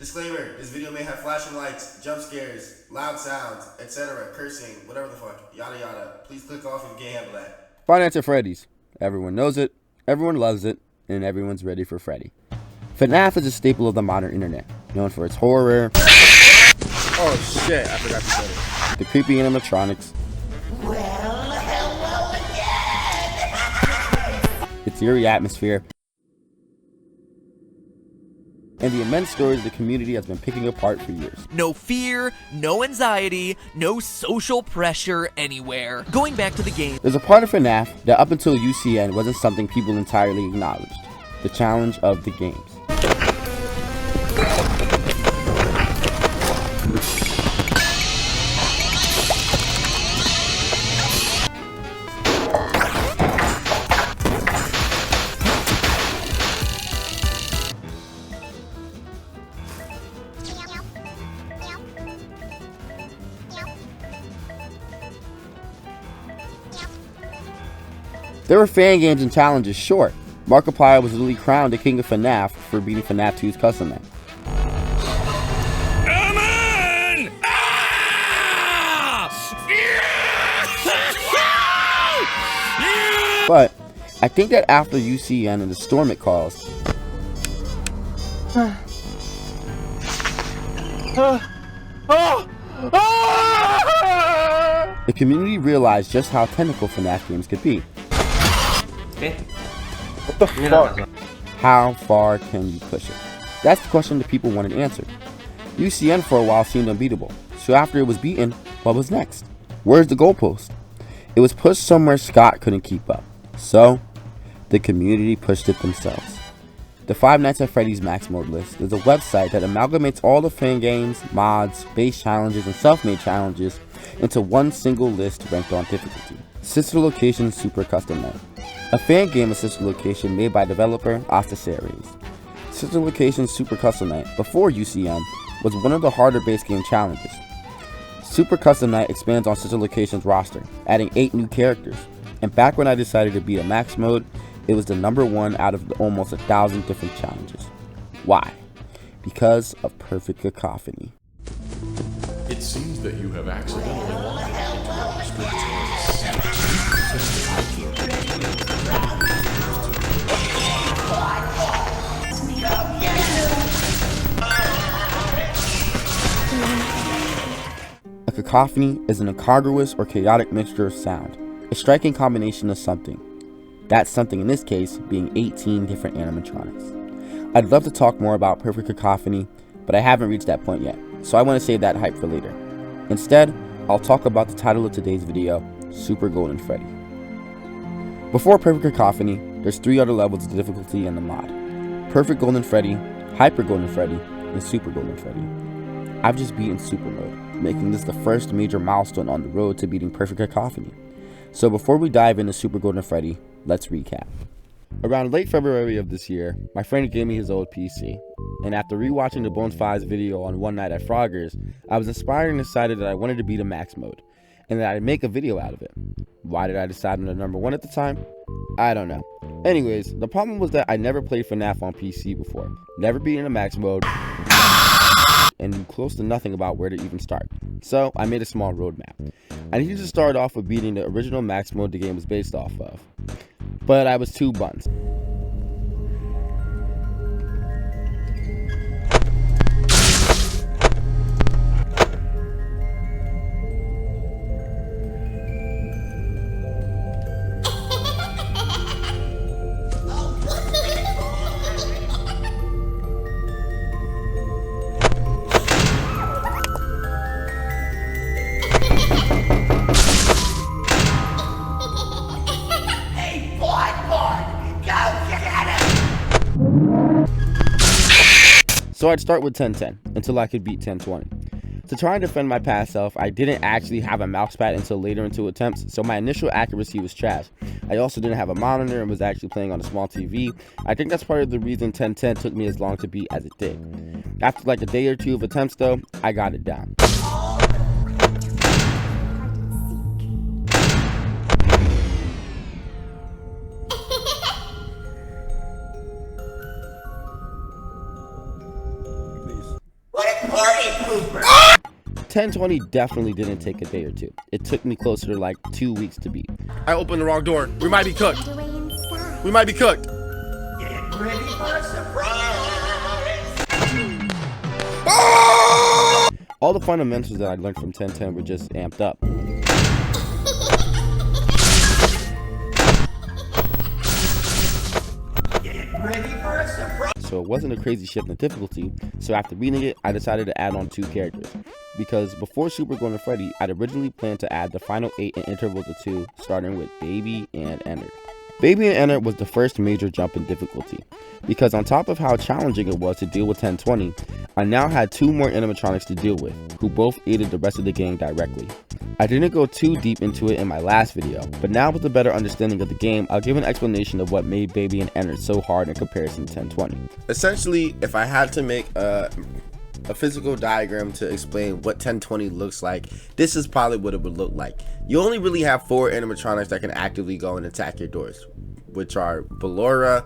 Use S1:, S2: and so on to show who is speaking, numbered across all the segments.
S1: Disclaimer, this video may have flashing lights, jump scares, loud sounds, etc., cursing, whatever the fuck, yada yada. Please click off if you can't handle that.
S2: Five Nights at Freddy's. Everyone knows it, everyone loves it, and everyone's ready for Freddy. FNAF is a staple of the modern internet, known for its horror.
S3: Oh shit, I forgot to say it.
S2: The creepy animatronics.
S4: Well, hello again!
S2: Its eerie atmosphere. And the immense stories the community has been picking apart for years.
S5: No fear, no anxiety, no social pressure anywhere. Going back to the game.
S2: There's a part of FNAF that up until UCN wasn't something people entirely acknowledged. The challenge of the games. There were fan games and challenges, sure. Markiplier was literally crowned the king of FNAF for beating FNAF 2's custom night.
S5: Come on!
S2: But I think that after UCN and the storm it caused, the community realized just how technical FNAF games could be.
S3: What the fuck?
S2: How far can you push it? That's the question that people wanted answered. UCN for a while seemed unbeatable, so after it was beaten, what was next? Where's the goalpost? It was pushed somewhere Scott couldn't keep up, so the community pushed it themselves. The Five Nights at Freddy's Max Mode list is a website that amalgamates all the fan games, mods, base challenges, and self-made challenges into one single list ranked on difficulty. Sister Location Super Custom Night. A fan game of Sister Location made by developer Asta Series. Sister Location Super Custom Night, before UCN, was one of the harder base game challenges. Super Custom Night expands on Sister Location's roster, adding 8 new characters. And back when I decided to beat a max mode, it was the #1 out of almost 1,000 different challenges. Why? Because of Pefect Cacophany.
S6: It seems that you have accidentally wandered into a restricted
S2: A cacophony is an incongruous or chaotic mixture of sound, a striking combination of something. That something in this case being 18 different animatronics. I'd love to talk more about Pefect Cacophony, but I haven't reached that point yet, so I want to save that hype for later. Instead, I'll talk about the title of today's video, Super Golden Freddy. Before Pefect Cacophony, there's 3 other levels of difficulty in the mod. Pefect Golden Freddy, Hyper Golden Freddy, and Super Golden Freddy. I've just beaten Super Mode, making this the first major milestone on the road to beating Pefect Cacophony. So before we dive into Super Golden Freddy, let's recap. Around late February of this year, my friend gave me his old PC, and after rewatching the Bones 5's video on One Night at Frogger's, I was inspired and decided that I wanted to beat a max mode, and that I'd make a video out of it. Why did I decide on the #1 at the time? I don't know. Anyways, the problem was that I never played FNAF on PC before, never beaten a max mode, and knew close to nothing about where to even start. So I made a small roadmap. I needed to start off with beating the original max mode the game was based off of, but I was too buns. So I'd start with 1010 until I could beat 1020. To try and defend my past self, I didn't actually have a mousepad until later in 2 attempts, so my initial accuracy was trash. I also didn't have a monitor and was actually playing on a small TV. I think that's part of the reason 1010 took me as long to beat as it did. After like a day or 2 of attempts though, I got it down. 1020 definitely didn't take a day or two. It took me closer to like 2 weeks to beat.
S3: I opened the wrong door. We might be cooked. We might be cooked.
S4: Get ready for a surprise!
S2: All the fundamentals that I learned from 1010 were just amped up.
S4: Get ready for a surprise!
S2: So it wasn't a crazy shift in difficulty, so after beating it, I decided to add on 2 characters. Because before Super Golden Freddy, I'd originally planned to add the final 8 in intervals of 2, starting with Baby and Ennard. Baby and Ennard was the first major jump in difficulty, because on top of how challenging it was to deal with 1020, I now had 2 more animatronics to deal with, who both aided the rest of the game directly. I didn't go too deep into it in my last video, but now with a better understanding of the game, I'll give an explanation of what made Baby and Ennard so hard in comparison to 1020.
S1: Essentially, if I had to make a physical diagram to explain what 1020 looks like, this is probably what it would look like. You only really have 4 animatronics that can actively go and attack your doors, which are Ballora,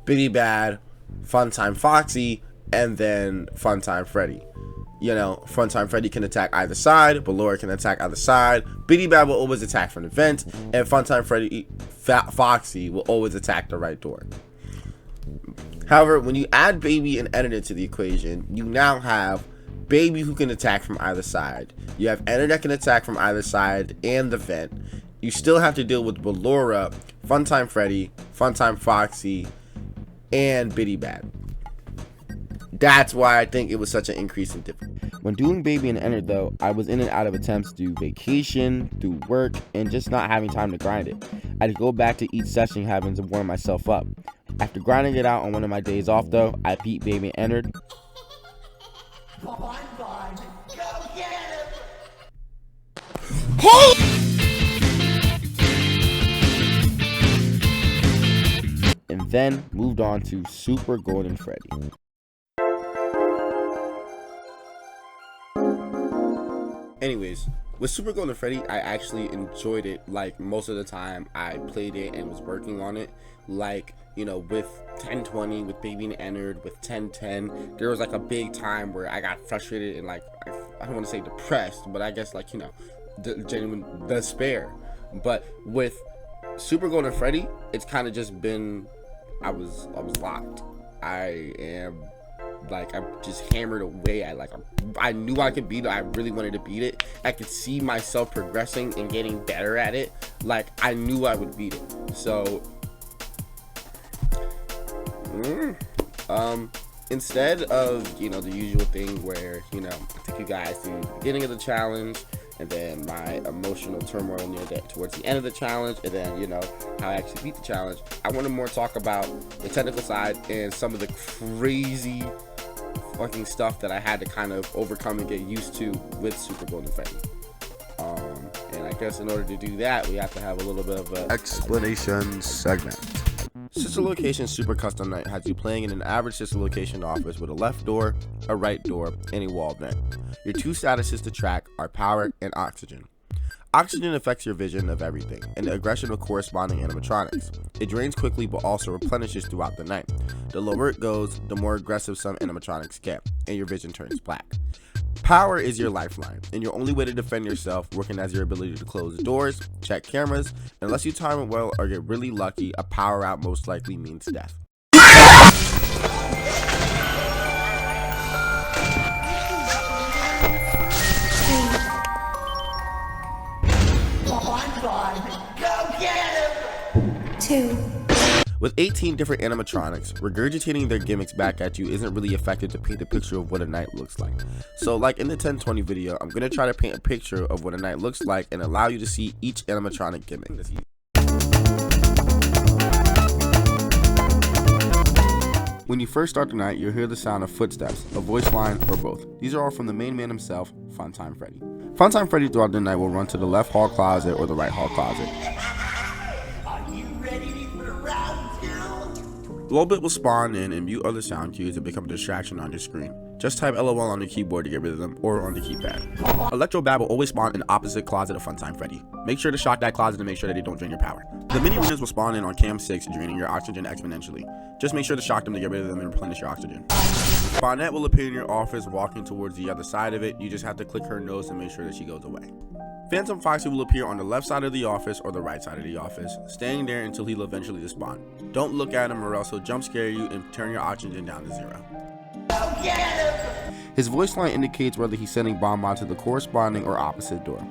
S1: Bitty Bad, Funtime Foxy, and then Funtime Freddy. You know, Funtime Freddy can attack either side, Ballora can attack either side, Bitty Bad will always attack from the vent, and Funtime Freddy Foxy will always attack the right door. However, when you add Baby and Ennard into the equation, you now have Baby who can attack from either side. You have Ennard that can attack from either side and the vent. You still have to deal with Ballora, Funtime Freddy, Funtime Foxy, and Bitty Bad. That's why I think it was such an increase in difficulty.
S2: When doing Baby and Ennard though, I was in and out of attempts to do vacation, do work, and just not having time to grind it. I had to go back to each session having to warm myself up. After grinding it out on one of my days off though, I beat Baby and Ennard.
S4: Come on, bud. Go get him!
S2: And then moved on to Super Golden Freddy.
S1: Anyways, with Super Golden Freddy, I actually enjoyed it. Like, most of the time I played it and was working on it. Like, you know, with 1020, with Baby and Ennard, with 1010, there was like a big time where I got frustrated and like, I don't want to say depressed, but I guess like, you know, genuine despair. But with Super Golden Freddy, it's kind of just been, I was locked. I am like, I'm just hammered away. I knew I could beat it. I really wanted to beat it. I could see myself progressing and getting better at it. Like, I knew I would beat it. So instead of, you know, the usual thing where, you know, I take you guys through the beginning of the challenge and then my emotional turmoil near that towards the end of the challenge, and then, you know, how I actually beat the challenge, I want to more talk about the technical side and some of the crazy fucking stuff that I had to kind of overcome and get used to with Super Golden Freddy. And I guess in order to do that, we have to have a little bit of an
S3: Explanation segment.
S1: Sister Location Super Custom Night has you playing in an average Sister Location office with a left door, a right door, and a wall vent. Your 2 statuses to track are power and oxygen. Oxygen affects your vision of everything, and the aggression of corresponding animatronics. It drains quickly but also replenishes throughout the night. The lower it goes, the more aggressive some animatronics get, and your vision turns black. Power is your lifeline, and your only way to defend yourself, working as your ability to close doors, check cameras, unless you time it well or get really lucky, a power out most likely means death.
S4: Come on, bud. Go get him!
S7: 2.
S1: With 18 different animatronics, regurgitating their gimmicks back at you isn't really effective to paint a picture of what a night looks like. So like in the 1020 video, I'm going to try to paint a picture of what a night looks like and allow you to see each animatronic gimmick. When you first start the night, you'll hear the sound of footsteps, a voice line, or both. These are all from the main man himself, Funtime Freddy. Funtime Freddy throughout the night will run to the left hall closet or the right hall closet.
S4: Are you ready for round 2?
S1: Lolbit will spawn in and mute other sound cues and become a distraction on your screen. Just type LOL on the keyboard to get rid of them, or on the keypad. Electrobab will always spawn in the opposite closet of Funtime Freddy. Make sure to shock that closet to make sure that they don't drain your power. The mini winners will spawn in on cam 6, draining your oxygen exponentially. Just make sure to shock them to get rid of them and replenish your oxygen. Bonnet will appear in your office walking towards the other side of it. You just have to click her nose and make sure that she goes away. Phantom Foxy will appear on the left side of the office or the right side of the office, staying there until he'll eventually despawn. Don't look at him or else he'll jump scare you and turn your oxygen down to 0.
S2: His voice line indicates whether he's sending Bonbon to the corresponding or opposite door.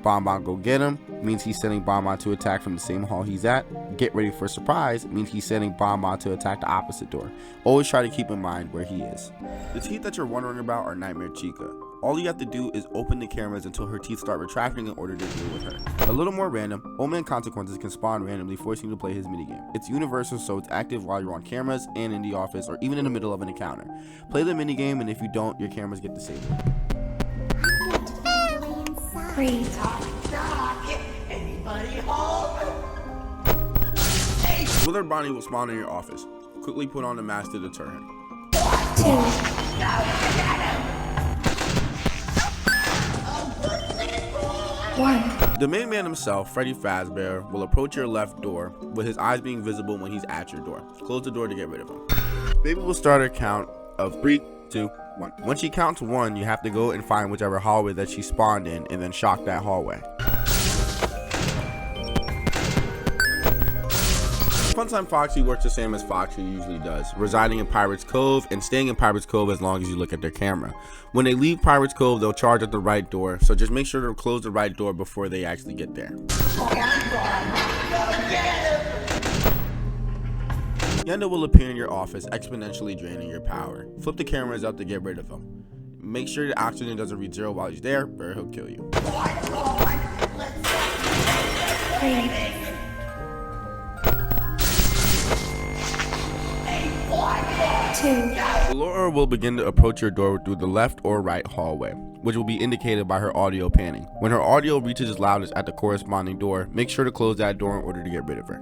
S2: Bonbon go get him means he's sending Bonbon to attack from the same hall he's at. Get ready for surprise means he's sending Bonbon to attack the opposite door. Always try to keep in mind where he is. The teeth that you're wondering about are Nightmare Chica. All you have to do is open the cameras until her teeth start retracting in order to deal with her. A little more random, Old Man Consequences can spawn randomly, forcing you to play his minigame. It's universal, so it's active while you're on cameras and in the office or even in the middle of an encounter. Play the minigame, and if you don't, your cameras get disabled.
S4: Anybody home?
S1: Withered Bonnie will spawn in your office. Quickly put on the mask to deter him. The main man himself, Freddy Fazbear, will approach your left door with his eyes being visible when he's at your door. Close the door to get rid of him. Baby will start a count of 3, 2, 1. When she counts 1, you have to go and find whichever hallway that she spawned in and then shock that hallway. Funtime Foxy works the same as Foxy usually does, residing in Pirate's Cove and staying in Pirate's Cove as long as you look at their camera. When they leave Pirate's Cove, they'll charge at the right door, so just make sure to close the right door before they actually get there. Yenda will appear in your office, exponentially draining your power. Flip the cameras up to get rid of him. Make sure the oxygen doesn't reach 0 while he's there, or he'll kill you. Laura will begin to approach your door through the left or right hallway, which will be indicated by her audio panning. When her audio reaches its loudest at the corresponding door, make sure to close that door in order to get rid of her.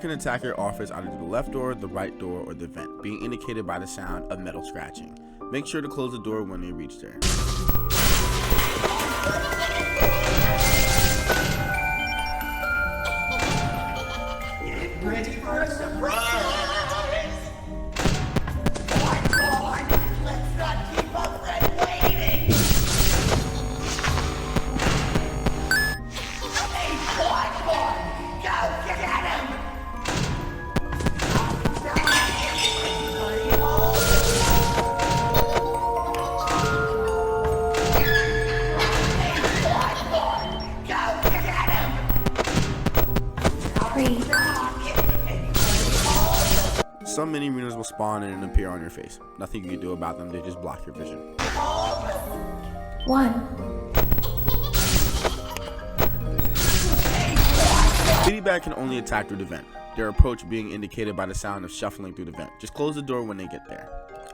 S1: Can attack your office either through the left door, the right door, or the vent, being indicated by the sound of metal scratching. Make sure to close the door when they reach there.
S4: Get ready for a surprise! Come on, let's not keep our friend waiting! Hey, boy, go get him!
S1: Some mini runners will spawn in and appear on your face. Nothing you can do about them, they just block your vision.
S7: 1.
S1: Bitty Bag can only attack through the vent, their approach being indicated by the sound of shuffling through the vent. Just close the door when they get there.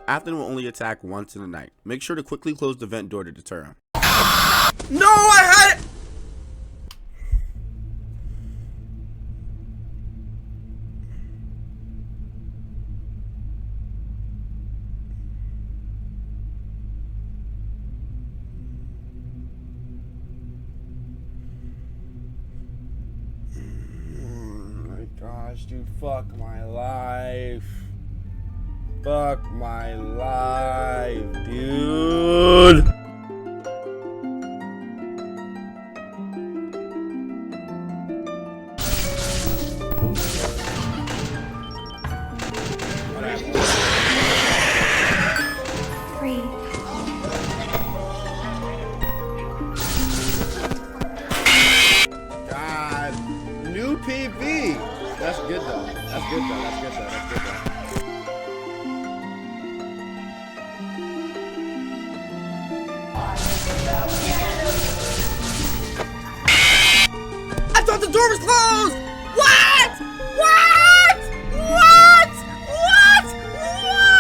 S1: Afton will only attack once in the night. Make sure to quickly close the vent door to deter him.
S3: No, I had it! Gosh, dude, fuck my life. Fuck my life, dude. God, new PV. That's good though. That's good though. That's good though. That's good though. I thought the door was closed. What? What? What? What? What?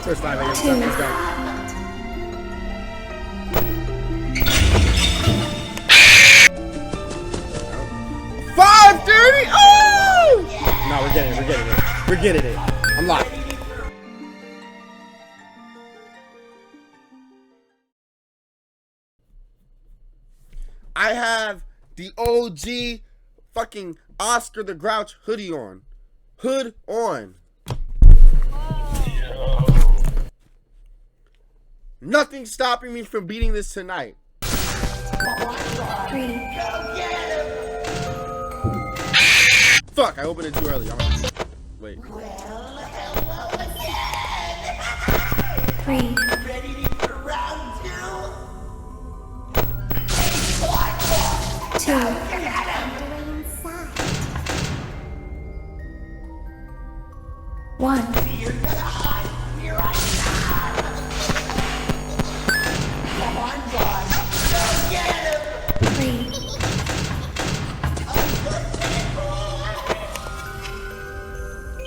S3: First 5 a.m. Let's go. Oh! No, we're getting it. We're getting it. I'm locked. I have the OG fucking Oscar the Grouch hoodie on. Hood on. Nothing's stopping me from beating this tonight. Fuck, I opened it too early. Wait.
S4: Ready for round 2? 2. One. You're gonna hide here right now. Come on, God. Go get him. 3.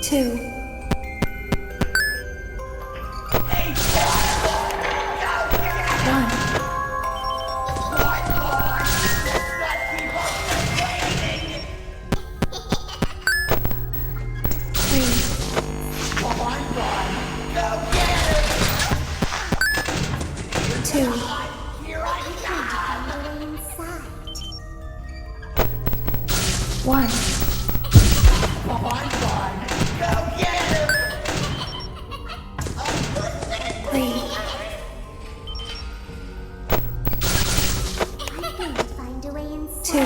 S4: 2. One. Come on, God. Go get him. 3. I'm going to find a way inside. 2.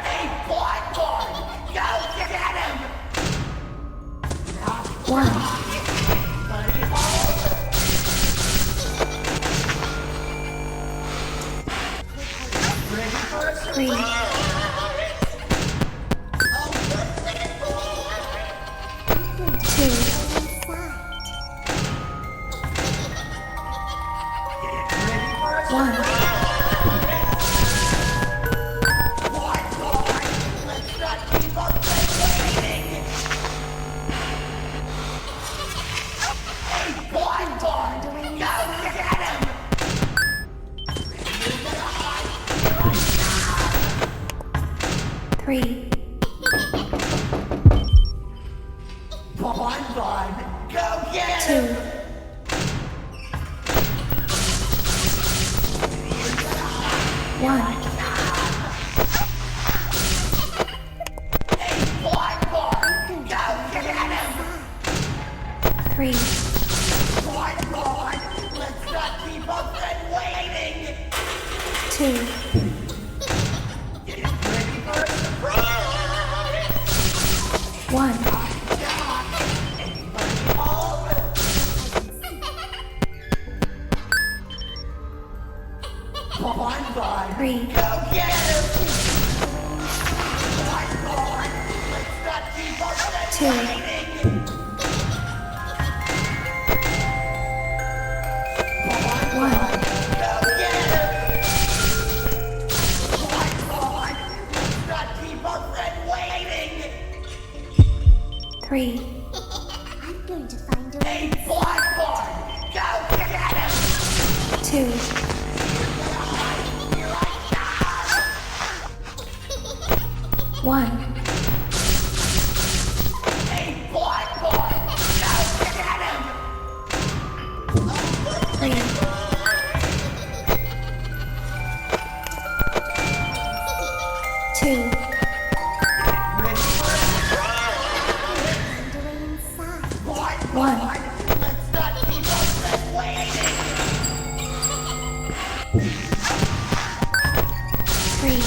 S4: Hey, Blackboard! Go get him! 1. 3. 2. 1. Three. Come on, Bud. Go get him. 2. 1. Hey, Blackboard! Go get him! 3. Blackboard! Let's not keep up and waiting! 2. Get ready for a surprise! 1. Anybody home? 3. Go get him! 2. 1. 3. I'm going to find a way. Hey, Blackboard! Go get him! 2. 1. Hey, Blackboard! Go get him! 3. 2. 1. Let's not keep us waiting! 3.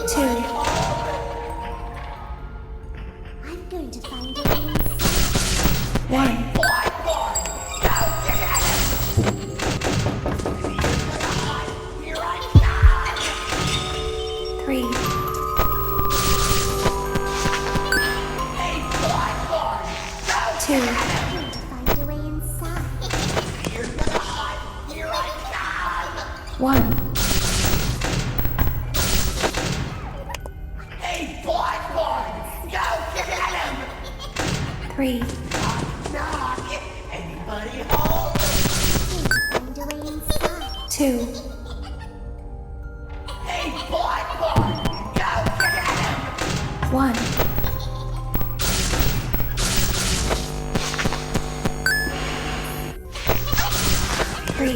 S4: 2. I'm going to find a way inside. 1. going to find a way inside. 1.
S7: Hey, black boy! Go get him!
S4: 3.
S7: Knock! Anybody home?
S4: Find a way inside. 2.
S7: Hey, black boy! Go get him!
S4: 1. 3.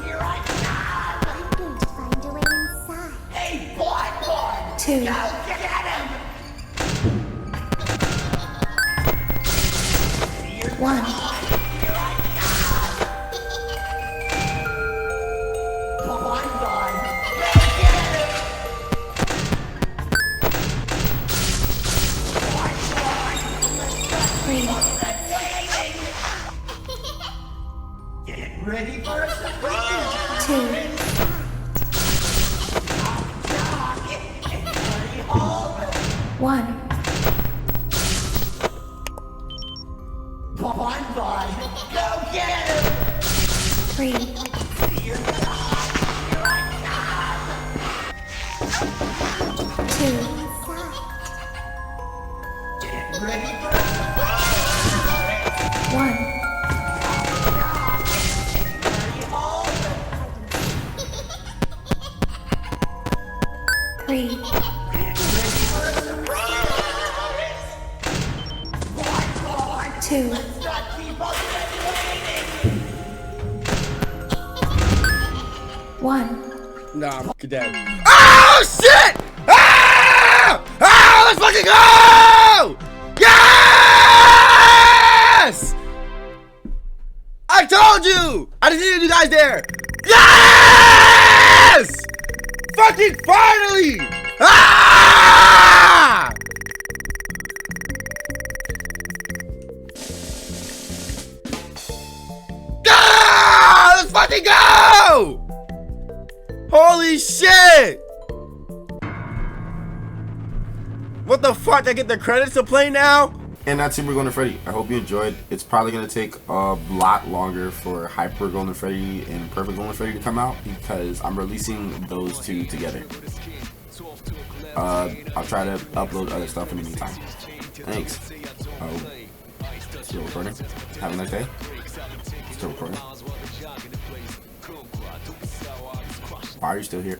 S7: Here I come!
S4: I'm going to find a way inside.
S7: Hey, black boy!
S4: 2.
S7: Go get him!
S4: 1.
S7: Blind boy! Go get him! Black boy!
S4: 3.
S7: Get ready for a surprise!
S4: 2.
S7: Knock! Anybody home?
S4: 1.
S7: Blind boy! Go get him!
S4: 3.
S7: Here I come!
S4: 2.
S7: Get ready for a surprise!
S4: 1.
S7: Anybody home?
S4: 3.
S7: Get ready for a surprise! Blind boy!
S4: 2.
S7: Let's not keep us waiting!
S4: 1.
S3: Nah, I'm dead. Oh shit! Ah! Ah! Let's fucking go! Yes! I told you! I just needed you guys there. Yes! Fucking finally! Ah! Ah! Let's fucking go! Holy shit! What the fuck? I get the credits to play now?
S1: And that's Super Golden Freddy. I hope you enjoyed. It's probably going to take a lot longer for Hyper Golden Freddy and Perfect Golden Freddy to come out because I'm releasing those two together. I'll try to upload other stuff in the meantime. Thanks. Still recording. Have a nice day. Still recording. Why are you still here?